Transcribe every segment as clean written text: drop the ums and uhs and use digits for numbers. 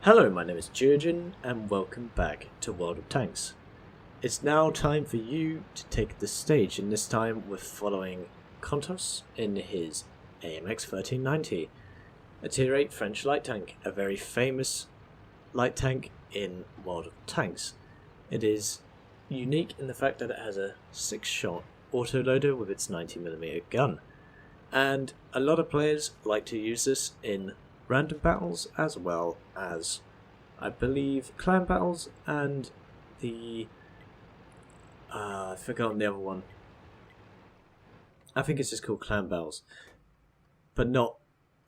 Hello, my name is Geogen, and welcome back to World of Tanks. It's now time for you to take the stage, and this time we're following Kontos in his AMX 1390, a tier 8 French light tank, a very famous light tank in World of Tanks. It is unique in the fact that it has a 6-shot autoloader with its 90mm gun, and a lot of players like to use this in random battles as well as, I believe, clan battles and the I've forgotten the other one. I think it's just called clan battles, but not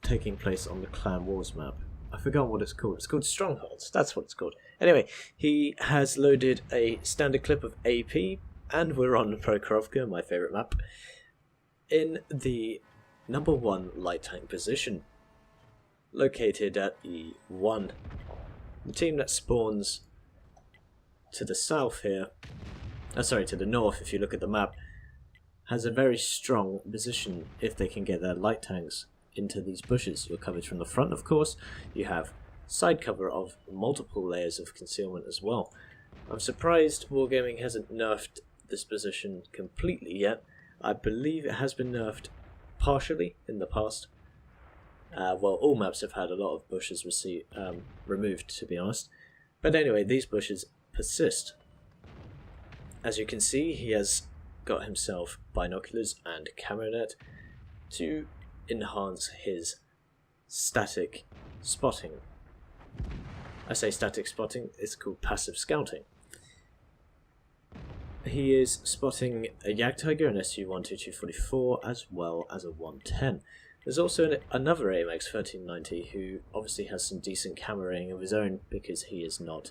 taking place on the Clan Wars map. I forgot what it's called. It's called Strongholds. That's what it's called. Anyway, he has loaded a standard clip of AP, and we're on Prokhorovka, my favourite map, in the number 1 light tank position, located at E1. The team that spawns to the south here, to the north if you look at the map, has a very strong position if they can get their light tanks into these bushes. You're covered from the front, of course. You have side cover of multiple layers of concealment as well. I'm surprised Wargaming hasn't nerfed this position completely yet. I believe it has been nerfed partially in the past. Well, all maps have had a lot of bushes removed, to be honest. But anyway, these bushes persist. As you can see, he has got himself binoculars and camera net to enhance his static spotting. I say static spotting, it's called passive scouting. He is spotting a Jagdtiger, an SU-12244, as well as a 110. There's also another AMX 1390 who obviously has some decent cameraing of his own because he is not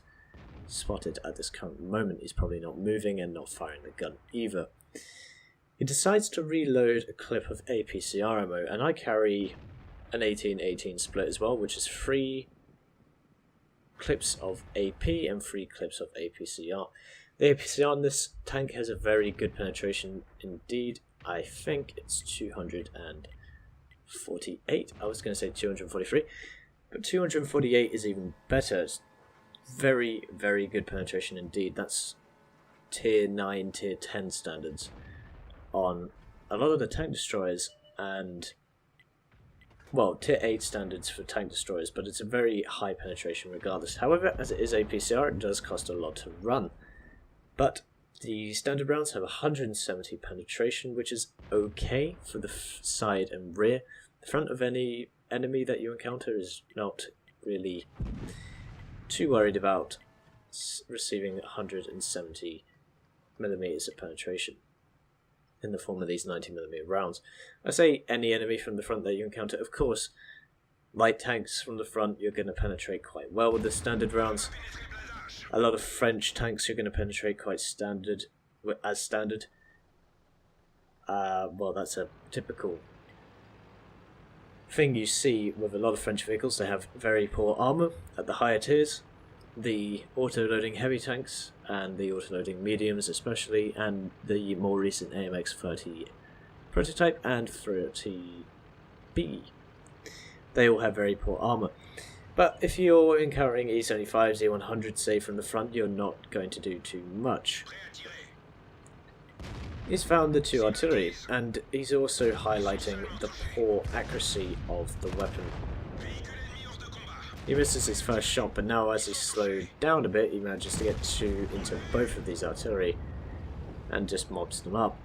spotted at this current moment. He's probably not moving and not firing the gun either. He decides to reload a clip of APCR ammo, and I carry an 18-18 split as well, which is 3 clips of AP and 3 clips of APCR. The APCR on this tank has a very good penetration indeed. I think it's 248. I was going to say 243, but 248 is even better. It's very, very good penetration indeed. That's tier 9, tier 10 standards on a lot of the tank destroyers, and well, tier 8 standards for tank destroyers, but it's a very high penetration regardless. However, as it is APCR, it does cost a lot to run. But the standard rounds have 170 penetration, which is okay for the side and rear. The front of any enemy that you encounter is not really too worried about receiving 170 millimeters of penetration in the form of these 90mm rounds. I say any enemy from the front that you encounter. Of course, light tanks from the front, you're going to penetrate quite well with the standard rounds. A lot of French tanks you're going to penetrate quite standard. Well, that's a typical thing you see with a lot of French vehicles. They have very poor armour at the higher tiers. The auto-loading heavy tanks and the auto-loading mediums especially, and the more recent AMX 30 prototype and 30B. They all have very poor armour. But if you're encountering E75s, E100s, say, from the front, you're not going to do too much. He's found the 2 artillery, and he's also highlighting the poor accuracy of the weapon. He misses his first shot, but now as he's slowed down a bit, he manages to get into both of these artillery and just mobs them up.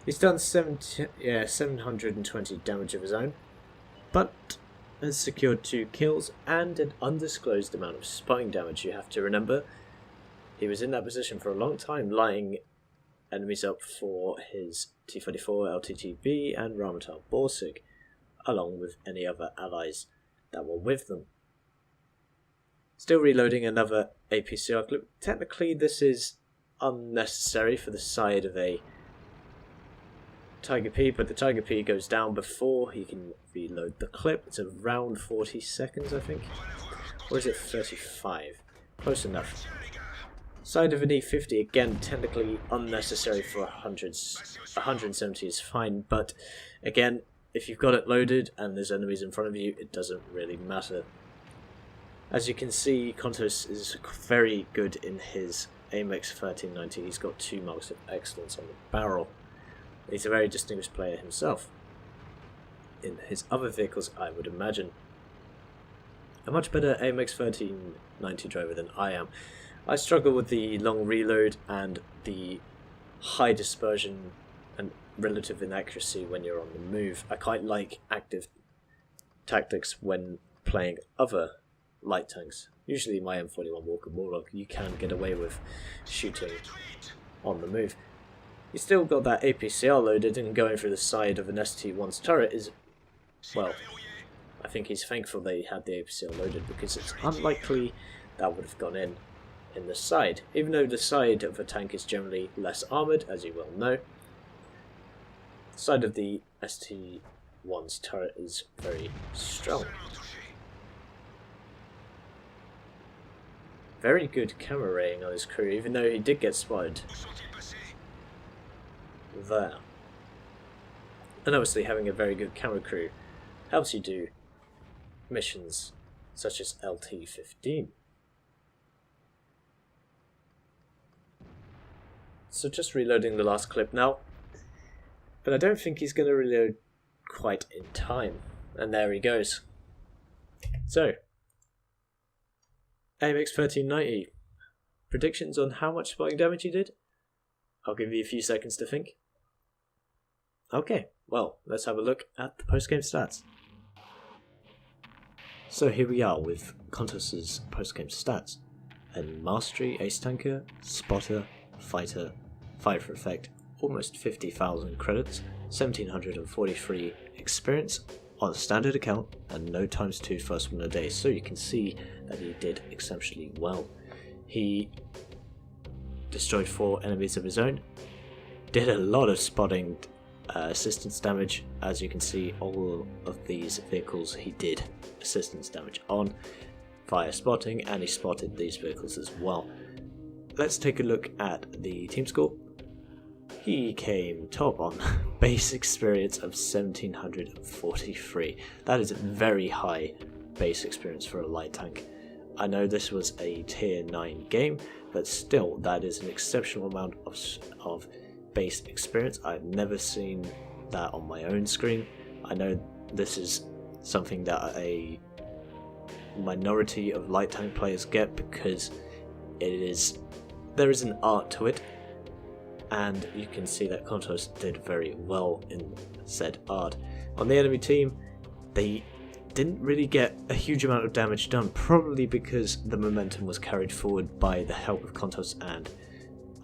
He's done 720 damage of his own, but has secured 2 kills and an undisclosed amount of spotting damage. You have to remember, he was in that position for a long time, lighting enemies up for his T-44, LTTB and Ramatar Borsig, along with any other allies that were with them. Still reloading another APCR clip. Technically this is unnecessary for the side of a Tiger P, but the Tiger P goes down before he can reload the clip. It's around 40 seconds, I think. Or is it 35? Close enough. Side of an E50, again, technically unnecessary for 170 is fine, but again, if you've got it loaded and there's enemies in front of you, it doesn't really matter. As you can see, Kontos is very good in his AMX 1390. He's got 2 marks of excellence on the barrel. He's a very distinguished player himself. In his other vehicles, I would imagine a much better AMX 1390 driver than I am. I struggle with the long reload and the high dispersion and relative inaccuracy when you're on the move. I quite like active tactics when playing other light tanks. Usually my M41 Walker Warlock, you can get away with shooting on the move. You still got that APCR loaded, and going through the side of an ST1's turret is, well, I think he's thankful that he had the APCR loaded, because it's unlikely that would have gone in the side. Even though the side of a tank is generally less armoured, as you well know, the side of the ST1's turret is very strong. Very good camera rating on his crew, even though he did get spotted there. And obviously having a very good camera crew helps you do missions such as LT-15. So just reloading the last clip now, but I don't think he's going to reload quite in time, and there he goes. So, AMX 1390, predictions on how much spotting damage he did? I'll give you a few seconds to think. Okay, well, let's have a look at the post-game stats. So here we are with Kontos' post-game stats. And Mastery, Ace Tanker, Spotter, Fighter, Fire for Effect, almost 50,000 credits, 1743 experience on a standard account, and no ×2 first win a day, so you can see that he did exceptionally well. He destroyed 4 enemies of his own, did a lot of spotting assistance damage. As you can see, all of these vehicles he did assistance damage on via spotting, and he spotted these vehicles as well. Let's take a look at the team score. He came top on base experience of 1743. That is a very high base experience for a light tank. I know this was a tier 9 game, but still that is an exceptional amount of base experience. I've never seen that on my own screen. I know this is something that a minority of light tank players get because there is an art to it, and you can see that Kontos did very well in said art. On the enemy team, they didn't really get a huge amount of damage done, probably because the momentum was carried forward by the help of Kontos and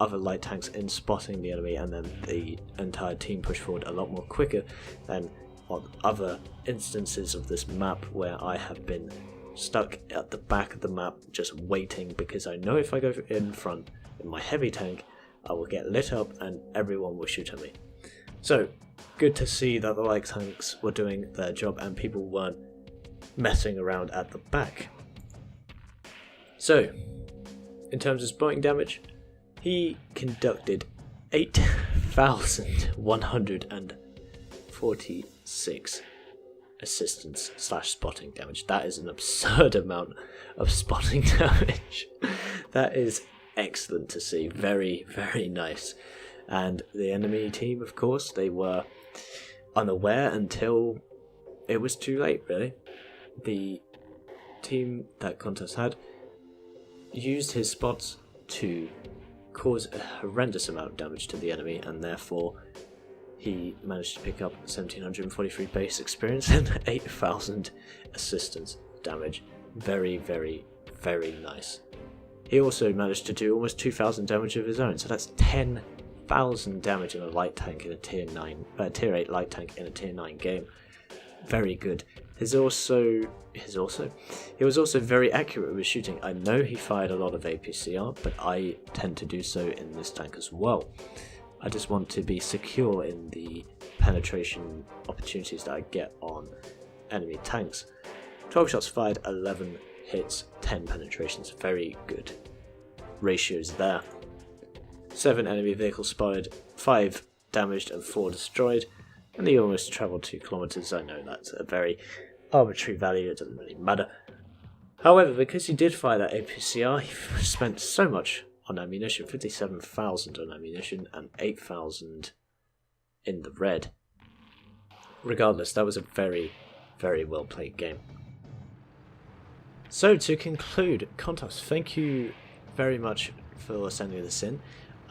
other light tanks in spotting the enemy, and then the entire team pushed forward a lot more quicker than on other instances of this map where I have been stuck at the back of the map just waiting, because I know if I go in front in my heavy tank I will get lit up and everyone will shoot at me. So good to see that the light tanks were doing their job and people weren't messing around at the back. So in terms of spotting damage, he conducted 8,146 assistance / spotting damage. That is an absurd amount of spotting damage. That is excellent to see. Very, very nice. And the enemy team, of course, they were unaware until it was too late, really. The team that Kontos had used his spots to cause a horrendous amount of damage to the enemy, and therefore he managed to pick up 1743 base experience and 8,000 assistance damage. Very, very, very nice. He also managed to do almost 2,000 damage of his own, so that's 10,000 damage in a light tank in a tier 8 light tank in a tier 9 game. Very good. He was also very accurate with his shooting. I know he fired a lot of APCR, but I tend to do so in this tank as well. I just want to be secure in the penetration opportunities that I get on enemy tanks. 12 shots fired, 11 hits, 10 penetrations. Very good ratios there. 7 enemy vehicles spotted, 5 damaged and 4 destroyed, and he almost travelled 2 kilometers. I know that's a very arbitrary value, it doesn't really matter. However, because he did fire that APCR, he spent so much on ammunition, 57,000 on ammunition and 8,000 in the red. Regardless, that was a very, very well played game. So to conclude, Kontos, thank you very much for sending this in,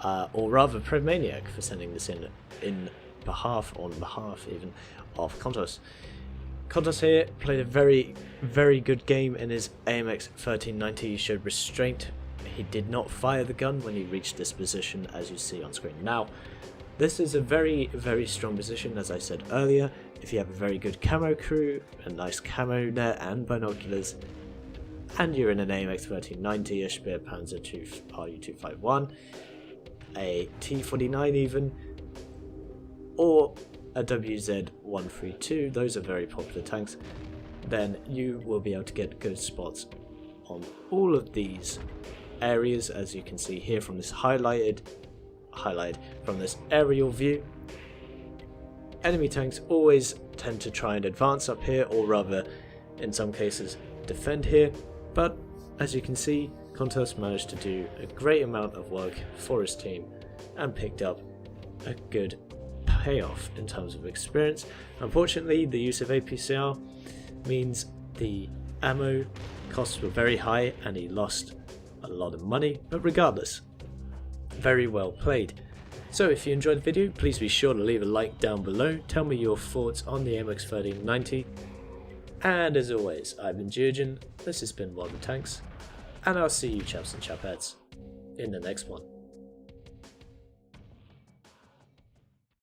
or rather Promaniac for sending this in on behalf even of Kontos. Kontos here played a very, very good game in his AMX 1390. He showed restraint. He did not fire the gun when he reached this position, as you see on screen now. This is a very, very strong position, as I said earlier. If you have a very good camo crew, a nice camo net and binoculars, and you're in an AMX 1390, a Speer Panzer II RU251, a T49 even, or a WZ132, those are very popular tanks, then you will be able to get good spots on all of these areas, as you can see here from this highlight from this aerial view. Enemy tanks always tend to try and advance up here, or rather in some cases defend here, but as you can see, Kontos managed to do a great amount of work for his team and picked up a good payoff in terms of experience. Unfortunately, the use of APCR means the ammo costs were very high and he lost a lot of money, but regardless, very well played. So if you enjoyed the video, please be sure to leave a like down below, tell me your thoughts on the MX 1390, and as always, I've been Geogen, this has been Wargaming, and I'll see you chaps and chapettes in the next one.